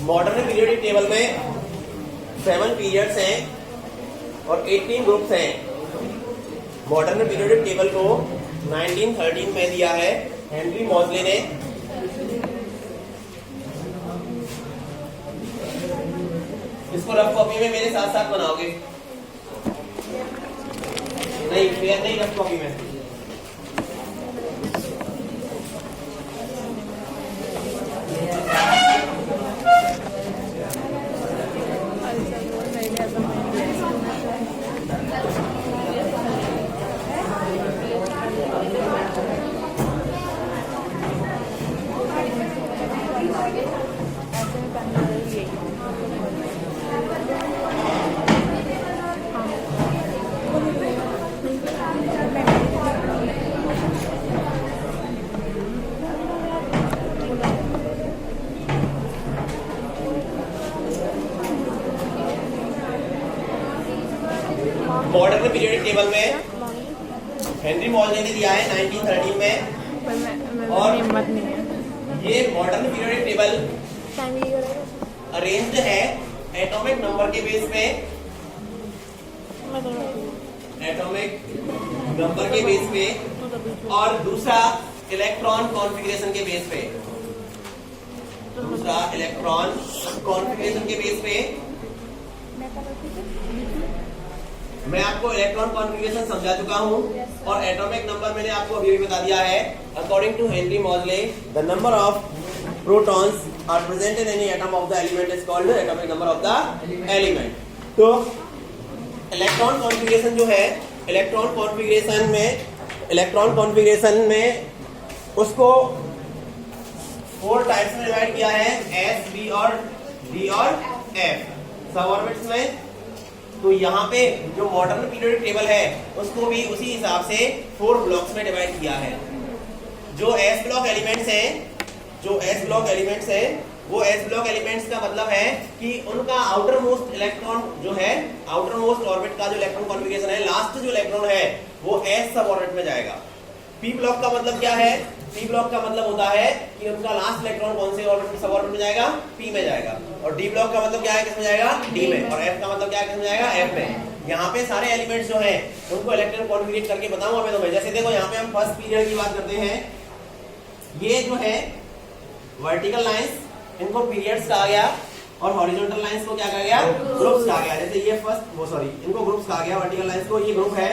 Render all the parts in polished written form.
Modern periodic table में 7 periods हैं और 18 ग्रुप्स हैं। मॉडर्न पीरियोडिक टेबल को 1913 में दिया है हेनरी मॉजले ने। इसको रफ कॉपी में मेरे साथ साथ बनाओगे, नहीं फेयर नहीं, रफ कॉपी में। मॉडर्न पीरियोडिक टेबल में हेनरी मॉजले ने दिया है 1913 में। और ये मॉडर्न पीरियोडिक टेबल अरेंज्ड है एटॉमिक नंबर के बेस पे, एटॉमिक नंबर के बेस पे, और दूसरा इलेक्ट्रॉन कॉन्फ़िगरेशन के बेस पे, दूसरा इलेक्ट्रॉन कॉन्फ़िगरेशन के बेस पे। मैं आपको इलेक्ट्रॉन कॉन्फ़िगरेशन समझा चुका हूं और एटॉमिक नंबर मैंने आपको अभी बता दिया है। According to Henry Moseley, the number of protons are present in any atom of the element is called atomic number of the element. तो इलेक्ट्रॉन कॉन्फ़िगरेशन जो है, इलेक्ट्रॉन कॉन्फ़िगरेशन में उसको 4 टाइप्स में डिवाइड किया है, एस, बी और D और एफ सब ऑर्बिट्स में। तो यहाँ पे जो मॉडर्न पीरियोडिक टेबल है उसको भी उसी हिसाब से 4 ब्लॉक्स में डिवाइड किया है। जो एस ब्लॉक एलिमेंट्स हैं, वो एस ब्लॉक एलिमेंट्स का मतलब है कि उनका आउटर मोस्ट इलेक्ट्रॉन जो है, आउटर मोस्ट ऑर्बिट का जो इलेक्ट्रॉन कॉन्फ़िगरेशन है, लास्ट जो इलेक्ट्रॉन है वो एस सब ऑर्बिट में जाएगा। पी ब्लॉक का मतलब क्या है? पी ब्लॉक का मतलब होता है कि उनका लास्ट इलेक्ट्रॉन कौन से ऑर्बिट सब ऑर्बिट में जाएगा? पी में जाएगा। और डी ब्लॉक का मतलब क्या है, किसमें जाएगा? डी में। और एफ का मतलब क्या है, किसमें जाएगा? एफ में। यहाँ पे सारे एलिमेंट्स जो हैं उनको इलेक्ट्रॉन कॉन्फ़िगरेट करके बताऊंगा मैं तुम्हें। जैसे देखो यहाँ पे हम फर्स्ट पीरियड की बात करते हैं, ये जो है वर्टिकल लाइंस, इनको पीरियड्स कहा गया, और हॉरिजॉन्टल लाइंस को क्या कहा गया? ग्रुप्स कहा गया। जैसे ये इनको ग्रुप्स कहा गया। वर्टिकल लाइंस को ये ग्रुप है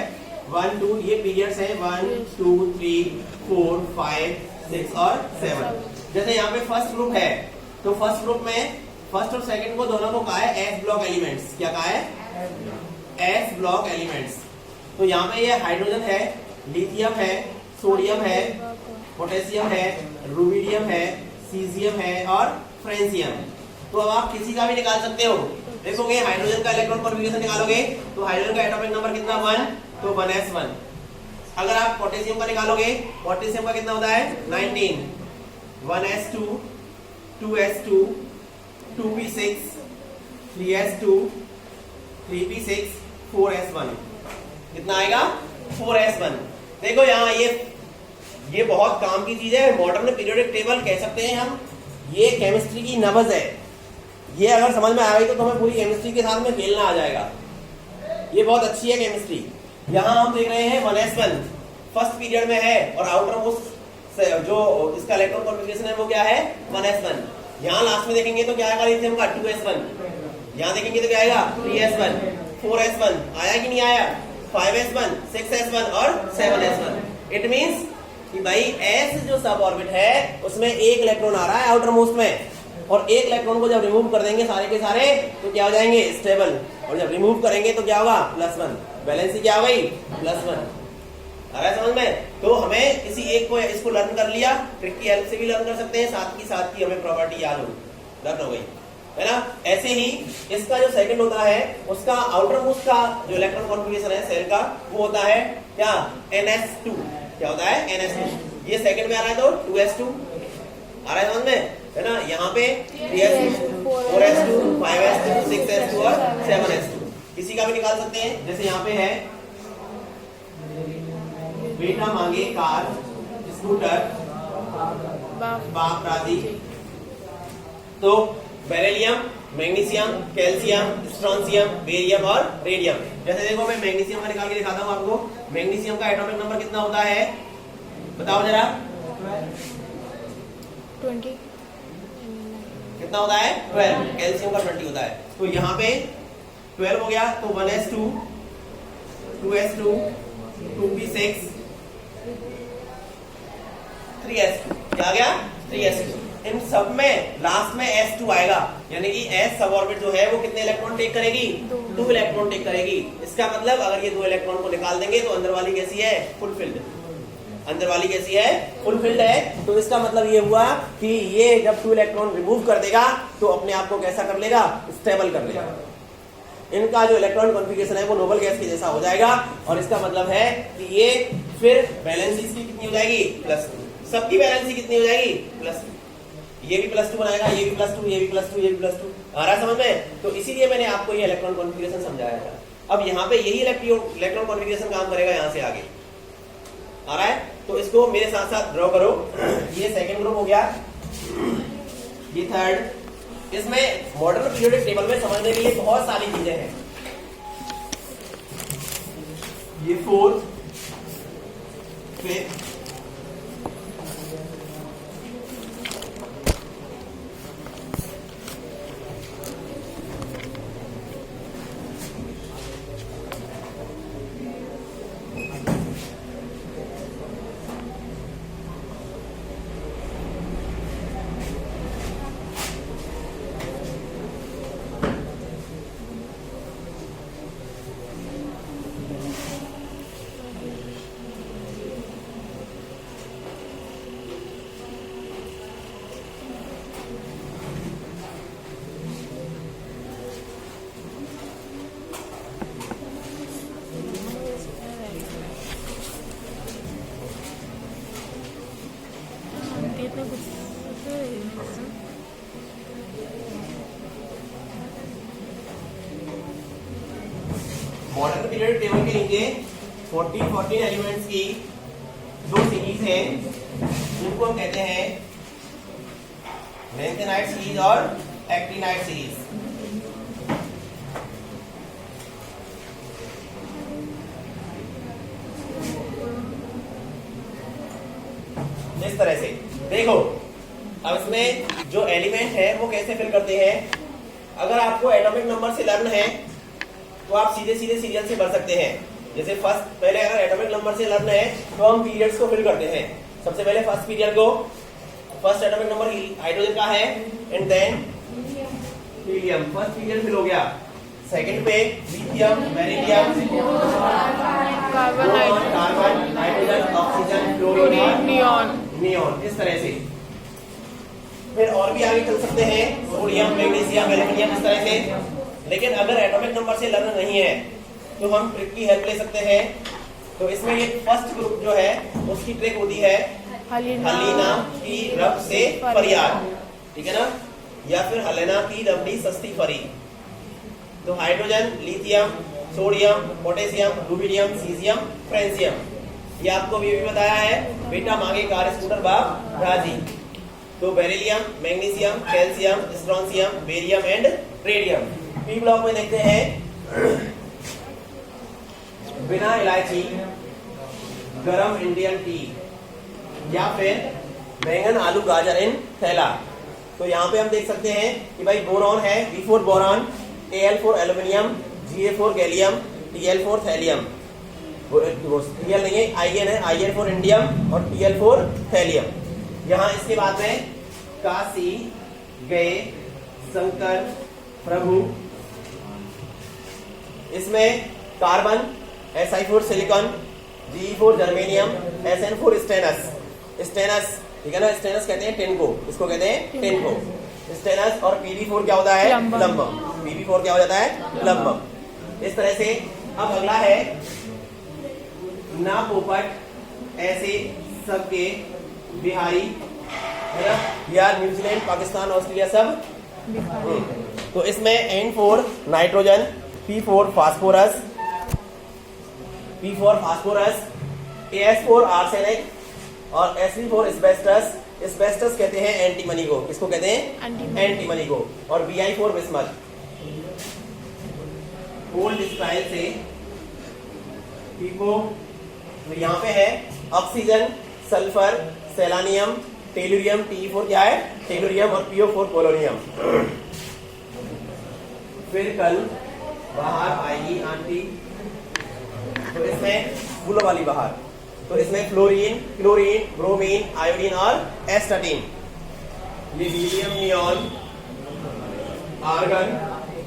1 2, ये पीरियड्स है 1 2 3 4 5 6 और 7। जैसे यहाँ पे फर्स्ट ग्रुप है, तो फर्स्ट ग्रुप में फर्स्ट और सेकंड को दोनों को कहा है एस ब्लॉक एलिमेंट्स। क्या कहा है? S block elements. तो यहाँ पे ये हाइड्रोजन है, लिथियम है, सोडियम है, पोटेशियम है, रुबिडियम है, सीजियम है और फ्रेंसियम। तो अब आप किसी का भी निकाल सकते हो। देखोगे हाइड्रोजन का इलेक्ट्रॉन कॉन्फ़िगरेशन निकालोगे तो हाइड्रोजन का एटॉमिक नंबर कितना? 1, तो 1s1। अगर आप पोटेशियम का निकालोगे, पोटेशियम का कितना होता है? 19, 1s2, 2s2, 2p6, 3s2, 3p6, 4s1। कितना आएगा? 4s1। देखो यहाँ ये बहुत काम की चीज है। मॉडर्न पीरियोडिक टेबल कह सकते हैं हम, ये केमिस्ट्री की नब्ज है। ये अगर समझ में आ गई तो तुम्हें पूरी केमिस्ट्री के साथ में खेलना आ जाएगा। ये बहुत अच्छी है केमिस्ट्री। यहाँ हम देख रहे हैं 1s1 फर्स्ट पीरियड में है और आउटर मोस्ट जो इसका इलेक्ट्रॉन कॉन्फ़िगरेशन है वो क्या है? 1s1। यहाँ लास्ट में देखेंगे तो क्या आएगा? लिथियम का 2s1। यहाँ देखेंगे तो क्या आएगा? 3s1, 4s1 आया कि नहीं आया? 5s1, 6s1 और 7s1। इट मींस कि भाई एस जो सब ऑर्बिट है उसमें एक इलेक्ट्रॉन आ रहा है आउटर मोस्ट में, और एक इलेक्ट्रॉन को जब रिमूव कर देंगे सारे के सारे तो क्या हो जाएंगे? स्टेबल। और जब रिमूव करेंगे तो क्या होगा? +1। वैलेंसी क्या हो गई? +1। आ रहा है समझ में? तो हमें किसी एक को इसको लर्न कर लिया, ट्रिक की हेल्प से भी लर्न कर सकते हैं, साथ की हमें प्रॉपर्टी याद लर्न हो गई है ना। ऐसे ही इसका जो सेकंड होता है उसका आउटर मोस्ट का जो इलेक्ट्रॉन कॉन्फ़िगरेशन है सेल का वो होता है क्या? NS2। क्या होता है? NS2। ये सेकंड में आ रहा है तो 2s2 आ रहा है समझ में, है ना। यहाँ पे 3s2, 4s2, 5s2, 6s2 और 7s2 किसी का भी निकाल सकते हैं। जैसे यहाँ पे है बेटा मांगे कार, स्कूटर, बाप राजी। तो beryllium, magnesium, calcium, strontium, barium और रेडियम। जैसे देखो मैं मैग्नीशियम का निकाल के दिखाता हूँ आपको। मैग्नीशियम का एटॉमिक नंबर कितना होता है बताओ जरा। 20 कितना होता है 12। कैल्शियम का 20 होता है। तो यहाँ पे 12 हो गया तो 1s2 2s2 2p6 3s2 क्या आ गया 3s2। इन सब में लास्ट में s2 आएगा, यानी कि s सब ऑर्बिट जो है वो कितने इलेक्ट्रॉन टेक करेगी 2 इलेक्ट्रॉन टेक करेगी। इसका मतलब अगर ये 2 इलेक्ट्रॉन को निकाल देंगे तो अंदर वाली कैसी है फुलफिल्ड, अंदर वाली कैसी है फुलफिल्ड है। तो इसका मतलब ये हुआ कि ये जब 2 इलेक्ट्रॉन रिमूव कर देगा तो अपने आप को कैसा कर लेगा स्टेबल कर लेगा। इनका जो इलेक्ट्रॉन कॉन्फ़िगरेशन है वो नोबल गैस के जैसा हो जाएगा और इसका मतलब है कि ये फिर वैलेंसी इसकी कितनी हो जाएगी +2। सबकी वैलेंसी कितनी हो जाएगी +2। ये भी +2 बनाएगा, ये भी +2, ये भी +2, ये भी +2। आ रहा समझ में। तो इसीलिए मैंने आपको ये इलेक्ट्रॉन कॉन्फ़िगरेशन समझाया था। अब यहाँ पे यही इलेक्ट्रॉन कॉन्फ़िगरेशन काम करेगा यहाँ से आगे। आ रहा है तो इसको मेरे साथ साथ ड्रॉ करो। ये सेकंड ग्रुप हो गया, ये थर्ड। इसमें मॉडर्न पीरियोडिक टेबल में समझने के लिए बहुत सारी चीजें हैं। ये fourth, fifth, modern periodic table के नीचे 14 एलिमेंट्स की 2 सीरीज है जिनको हम कहते हैं लैंथेनाइट सीरीज और एक्टिनाइट सीरीज। इस तरह से देखो, अब इसमें जो एलिमेंट है वो कैसे फिल करते हैं। अगर आपको एटॉमिक नंबर से लर्न है तो आप सीधे सीधे सीरियल से भर सकते हैं। जैसे फर्स्ट पहले अगर एटॉमिक नंबर से लर्न है तो हम पीरियड्स को फिल करते हैं। सबसे पहले फर्स्ट पीरियड को, फर्स्ट एटॉमिक नंबर हाइड्रोजन का है and then helium. First period fill हो गया। सेकंड पे lithium, beryllium, carbon, hydrogen, oxygen, fluorine, neon. इस तरह से फिर और भी आगे चल सकते हैं, सोडियम, मैग्नीशियम, एल्यूमिनियम, इस तरह से। लेकिन अगर एटॉमिक नंबर से लर्न नहीं है तो हम ट्रिक की हेल्प ले सकते हैं। तो इसमें ये फर्स्ट ग्रुप जो है उसकी ट्रिक होती है हलीना की रब से फरियाद, ठीक है ना, या फिर हलेना की रबड़ी सस्ती फरी। तो hydrogen, lithium, sodium, potassium, rubidium, caesium, francium. ये आपको भी बताया है, बेटा मांगे कार स्कूटर बाप राजी। तो beryllium, magnesium, calcium, strontium, barium and radium. P block में देखते हैं बिना इलायची गरम इंडियन टी, या फिर बैंगन, आलू, गाजर इन थैला। तो यहाँ पे हम देख सकते हैं कि भाई बोरॉन है, B4 boron, Al4 aluminium, Ga4 gallium, Tl4 thallium. Tl नहीं है, Ign है, Ign4 इंडियम और Tl4 थैलियम। यहाँ इसके बाद में काशी गए शंकर प्रभु। इसमें carbon, Si4 silicon, Ge4 germanium, Sn4 stannous, ठीक है ना। स्टेनस कहते हैं टिन को, इसको कहते हैं टिन को, स्टेनस। और Pb4 क्या होता है प्लम्बम। Pb4 क्या हो जाता है प्लम्बम। इस तरह से अब अगला है ना पोपट, ऐसे सबके बिहारी, है ना, या न्यूजीलैंड, पाकिस्तान, ऑस्ट्रेलिया सब। तो इसमें N4 nitrogen, P4 phosphorus, As4 arsenic और Sp4 एस्बेस्टस, एस्बेस्टस कहते हैं एंटीमनी को। किसको कहते हैं? एंटीमनी को। और Bi4 बिस्मथ। ओल्ड स्टाइल से पीपो, तो यहाँ पे है ऑक्सीजन, सल्फर, सेलानियम, टेलुरियम। Te4 क्या है? टेलुरियम। और PO4 पोलोनियम। फिर कल बाहर आएगी आंटी, तो इसमें फूलों वाली बाहर, तो इसमें फ्लोरीन, क्लोरीन, ब्रोमीन, आयोडीन और एस्टाटीन। ये helium, neon, argon,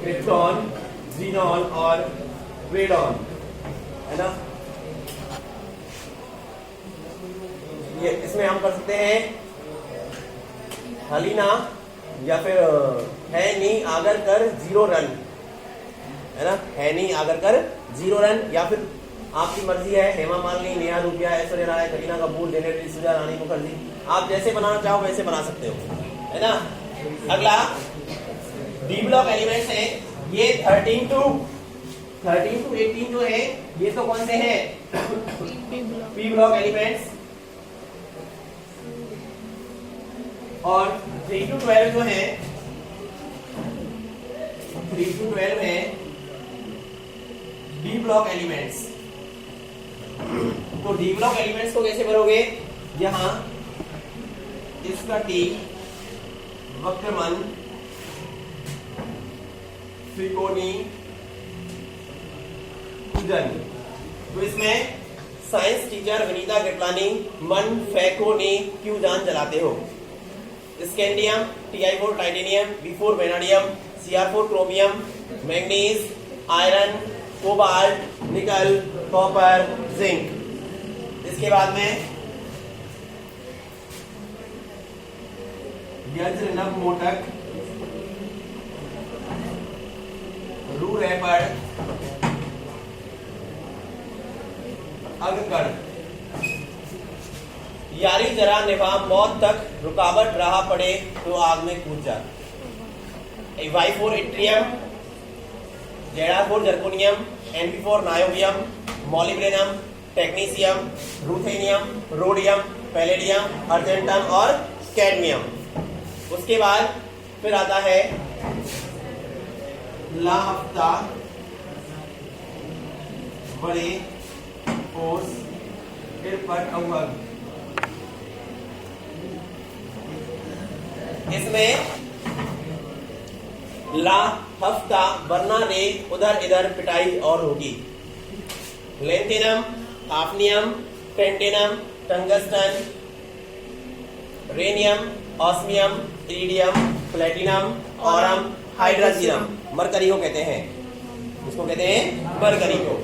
krypton, xenon और रेडॉन है ना। ये इसमें हम कर सकते हैं हलीना या फिर है नी आगर कर 0 रन है ना। है नी आगर कर 0 रन, या फिर आपकी मर्जी है हेमा मालिनी, नेहा धूपिया, ऐश्वर्या राय, करीना कपूर, जेनेट डिसूजा, रानी मुखर्जी। आप जैसे बनाना चाहो वैसे बना सकते हो है ना। अगला डी ब्लॉक एलिमेंट्स है। ये 13 to 18 जो है ये तो कौन से हैं? P block elements. और 3 to 12 जो है 3 to 12 है डी ब्लॉक एलिमेंट्स। तो डी ब्लॉक एलिमेंट्स को कैसे भरोगे? यहां इसका टी वक्रमन, त्रिकोणी, कुजन। तो इसमें साइंस टीचर विनीता कृपलानी मन फैको ने क्यों जान जलाते हो? Scandium, Ti4 titanium, B4 vanadium, Cr4 chromium, manganese, iron, cobalt, निकल, कॉपर, जिंक। इसके बाद में यज्र, नभ, मोटक, रू रैपर, अगकड़। यारी जरा निभा मौत तक रुकावट रहा पड़े तो आग में कूद जा। Y4 yttrium, Zr4 zirconium, Np4 niobium, molybdenum, technetium, ruthenium, rhodium, palladium, argentum और कैडमियम। उसके बाद फिर आता है ला हफ्ता, बड़े ओस, फिर पट अवग। इसमें ला हफ्ता वरना रे उधर इधर पिटाई और होगी। Lanthanum, hafnium, tantalum, tungsten, rhenium, osmium, iridium, platinum, aurum, hydrargyrum. Mercury को कहते हैं, इसको कहते हैं मरकरी को।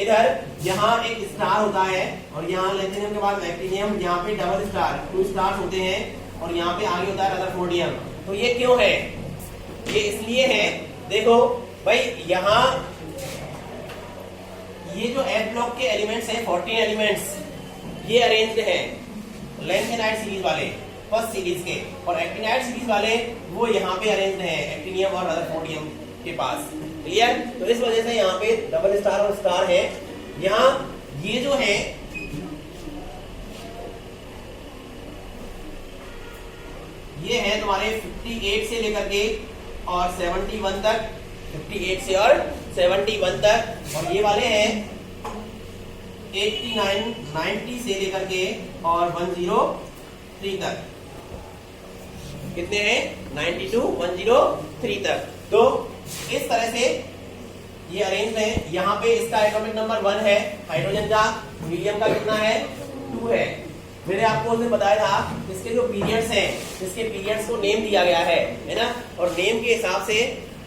इधर यहाँ एक स्टार होता है और यहाँ लेंथिनियम के बाद एक्टिनियम, यहाँ पे डबल स्टार 2 स्टार होते हैं और यहाँ पे आगे होता है रदरफोर्डियम। तो ये क्यों है? ये इसलिए है, देखो भाई यहाँ ये जो एफ ब्लॉक के एलिमेंट्स हैं 14 एलिमेंट्स, ये अरेंज्ड हैं लेंथेनाइड सीरीज वाले फर्स्ट सीरीज के, और एक्टिनाइड सीरीज वाले वो यहाँ पे अरेंज्ड हैं एक्टिनियम और रदरफोर्डियम के पास। क्लियर? तो इस वजह से यहाँ पे डबल स्टार और स्टार है। यहाँ ये जो है ये है तुम्हारे 58 से लेकर के और 71 तक, 58 से और 71 तक, और ये वाले हैं 89 90 से लेकर के और 103 तक। कितने हैं? 92 103 तक। तो इस तरह से ये अरेंज है। यहाँ पे इसका एटॉमिक नंबर 1 है हाइड्रोजन का, हीलियम का कितना है? 2 है। मैंने आपको उसने बताया था इसके जो पीरियड्स हैं, इसके पीरियड्स को नेम दिया गया है ना, और नेम के हिसाब से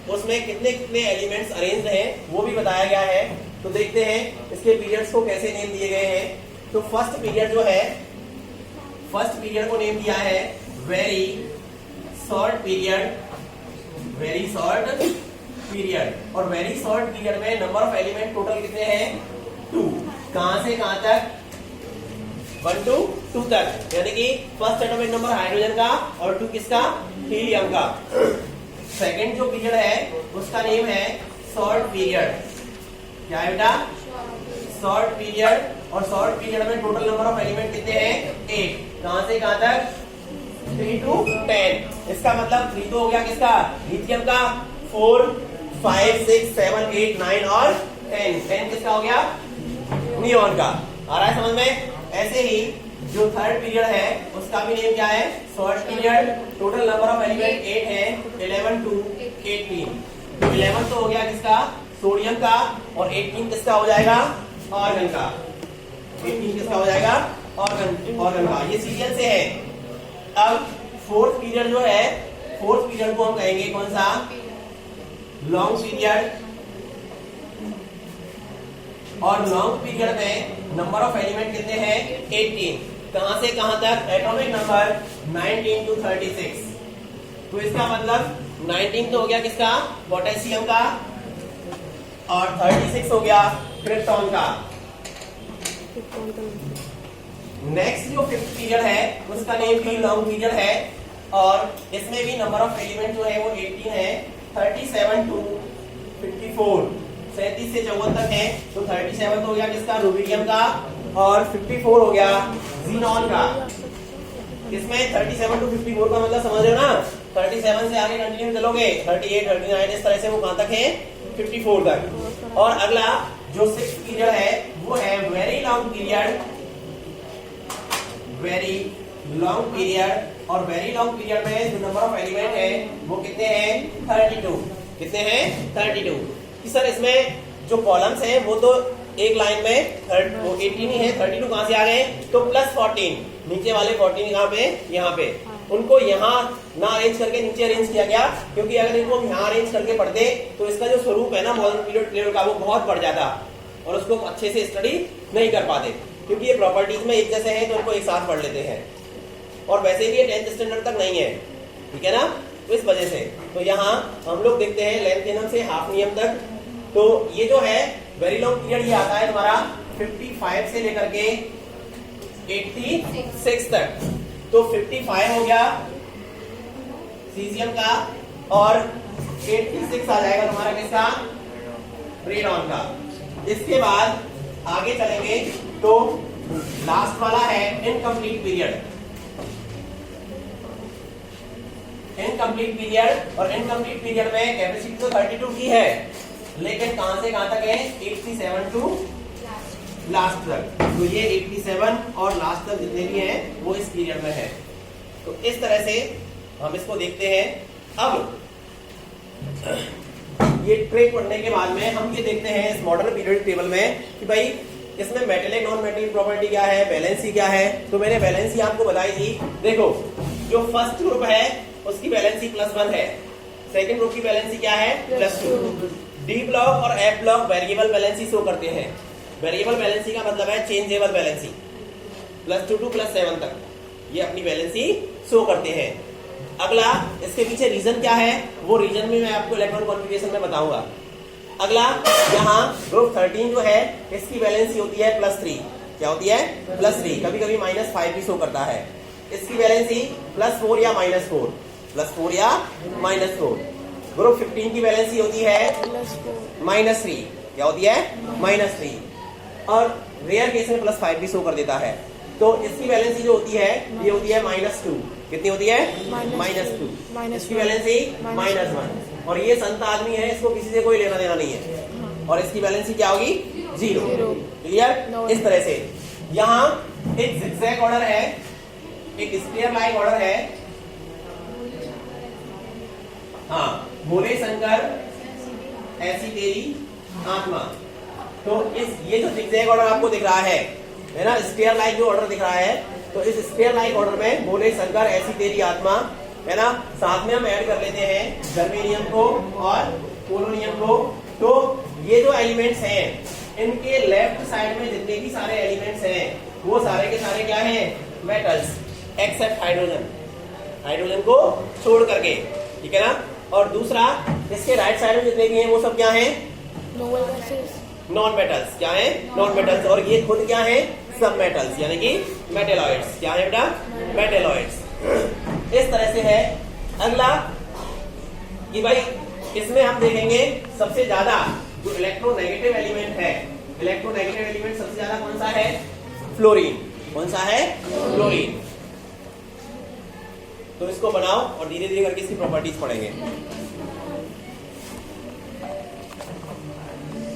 उसमें कितने कितने एलिमेंट्स अरेंज्ड हैं वो भी बताया गया है। तो देखते हैं इसके पीरियड्स को कैसे नेम दिए गए हैं। तो फर्स्ट पीरियड जो है, फर्स्ट पीरियड को नेम दिया है very short period, very short period. और वेरी शॉर्ट पीरियड में नंबर ऑफ एलिमेंट टोटल कितने हैं? 2। कहां से कहां तक? 1 to 2 तक, यानी कि फर्स्ट एटॉमिक नंबर हाइड्रोजन का और 2 किसका? हीलियम का। सेकंड जो पीरियड है उसका नेम है शॉर्ट पीरियड। क्या है बेटा? Short period. और शॉर्ट पीरियड में टोटल नंबर ऑफ एलिमेंट कितने हैं? 8। कहां से कहां तक? 3 to 10। इसका मतलब 3 तो हो गया किसका, लिथियम का, 4 5 6 7 8 9 और 10 किसका हो गया, नियॉन का। आ रहा है समझ में। ऐसे ही जो थर्ड पीरियड है उसका भी नेम क्या है, short period. Total number of element 8 है, 11 to 18। तो 11 तो हो गया किसका, सोडियम का, और 18 किसका हो जाएगा, ऑर्गन का। 18 किसका हो जाएगा, ऑर्गन का। ये सीरियल से है। अब फोर्थ पीरियड जो है, फोर्थ पीरियड को हम कहेंगे कौन सा, लॉन्ग पीरियड। और लॉन्ग पीरियड में नंबर ऑफ एलिमेंट कितने हैं, 18। कहां से कहां तक, एटॉमिक नंबर 19 to 36। तो इसका मतलब 19 तो हो गया किसका, पोटेशियम का, और 36 हो गया क्रिप्टॉन का। नेक्स्ट जो फिफ्थ पीरियड है उसका नेम भी लॉन्ग पीरियड है, और इसमें भी नंबर ऑफ एलिमेंट जो है वो 18 है, 37 to 54। 37 से 54 तक है। तो 37 तो हो गया किसका, रुबिडियम का, और 54 हो गया ज़ीनॉन का। इसमें 37 to 54 का मतलब समझ रहे हो ना, 37 से आगे कंटिन्यू चलोगे, 38 39 इस तरह से वो कहां तक है, 54 तक। और अगला जो सिक्स्थ पीरियड है वो है very long period, very long period. और वेरी लॉन्ग पीरियड में जो नंबर ऑफ एलिमेंट है वो कितने हैं, 32। कितने हैं, 32। कि सर इसमें जो कॉलम्स हैं वो तो एक लाइन में 18 ही है, 32 कहां से आ गए, तो प्लस 14, नीचे वाले 14 कहां पे, यहाँ पे। उनको यहाँ ना अरेंज करके नीचे अरेंज किया गया, क्योंकि अगर इनको हम यहाँ अरेंज करके पढ़ते तो इसका जो स्वरूप है ना मॉडर्न पीरियड लेवल का, वो बहुत बढ़ जाता और उसको अच्छे से स्टडी नहीं कर पाते, क्योंकि ये प्रॉपर्टीज में एक जैसे हैं तो उनको एक साथ पढ़ लेते हैं। और वैसे भी ये 10th स्टैंडर्ड तक नहीं है, ठीक है ना, तो इस वजह से। तो यहाँ हम लोग देखते हैं लेंथेनम से हाफ नियम तक। तो ये जो है वेरी लॉन्ग पीरियड ये आता है तुम्हारा 55 से लेकर के 86 तक। तो 55 हो गया सीजियम का, और 86 आ जाएगा तुम्हारा किसका, रेडॉन का। इसके बाद आगे चलेंगे तो लास्ट वाला है इनकम्प्लीट पीरियड। इनकम्प्लीट पीरियड, और इनकम्प्लीट पीरियड में कैपेसिटी तो 32 की है, लेकिन कहां से कहां तक है, 87 टू लास्ट तक। तो ये 87 और लास्ट तक जितने भी हैं वो इस पीरियड में है। तो इस तरह से हम इसको देखते हैं। अब ये ट्रेड पढ़ने के बाद में हम ये देखते हैं इस मॉडर्न पीरियड टेबल में कि भाई इसमें मेटेलिक नॉन मेटेलिक प्रॉपर्टी क्या है, वैलेंसी क्या है। तो मैंने वैलेंसी आपको बताई थी। देखो जो फर्स्ट ग्रुप है उसकी वैलेंसी +1 है, सेकंड ग्रुप की वैलेंसी क्या है, +2। डी ब्लॉक और F block variable valency show करते हैं। वेरिएबल वैलेंसी का मतलब है चेंजेबल वैलेंसी, +2 to +7 तक ये अपनी वैलेंसी शो करते हैं। अगला इसके पीछे रीजन क्या है, वो रीजन भी मैं आपको इलेक्ट्रॉन कॉन्फ़िगरेशन में बताऊंगा। अगला यहाँ ग्रुप 13 जो है इसकी वैलेंसी होती है +3। क्या होती है, +3, कभी कभी -5 भी शो करता है। इसकी वैलेंसी +4 या -4, +4 या -4। ग्रुप 15 की वैलेंसी होती है -3। क्या होती है, -3। और रेयर केस में +5 भी शो कर देता है। तो इसकी वैलेंसी जो होती है ये होती है -2। कितनी होती है, -2। इसकी वैलेंसी -1। और ये संत आदमी है, इसको किसी से कोई लेना देना नहीं है। और इसकी वैलेंसी क्या होगी, 0। क्लियर। इस तरह से यहाँ एक ज़िगज़ैग ऑर्डर है, एक स्क्वायर लाइन ऑर्डर है। हाँ, बोले शंकर ऐसी तेरी आत्मा। तो इस ये जो ज़िगज़ैग ऑर्डर आपको दिख रहा है ना, स्क्वायर लाइन जो ऑर्डर दिख रहा है, तो इस स्क्वायर लाइन ऑर्डर में बोले शंकर ऐसी तेरी आत्मा है ना, साथ में हम ऐड कर लेते हैं जर्मेनियम को और पोलोनियम को। तो ये जो एलिमेंट्स हैं इनके लेफ्ट साइड में जितने भी सारे एलिमेंट्स हैं वो सारे के सारे क्या हैं, मेटल्स, एक्सेप्ट हाइड्रोजन, हाइड्रोजन को छोड़ करके, ठीक है ना। और दूसरा इसके राइट साइड में जितने भी हैं वो सब क्या हैं, नॉन मेटल्स। क्या है, नॉन मेटल्स। और ये खुद क्या है, सब मेटल्स, यानी कि मेटेलॉइड्स। क्या है बेटा, मेटेलॉइड्स। इस तरह से है। अगला कि भाई इसमें हम देखेंगे सबसे ज्यादा जो इलेक्ट्रोनेगेटिव एलिमेंट है, इलेक्ट्रोनेगेटिव एलिमेंट सबसे ज्यादा कौन सा है, फ्लोरीन। कौन सा है, फ्लोरीन। तो इसको बनाओ और धीरे धीरे करके इसकी प्रॉपर्टीज पढ़ेंगे।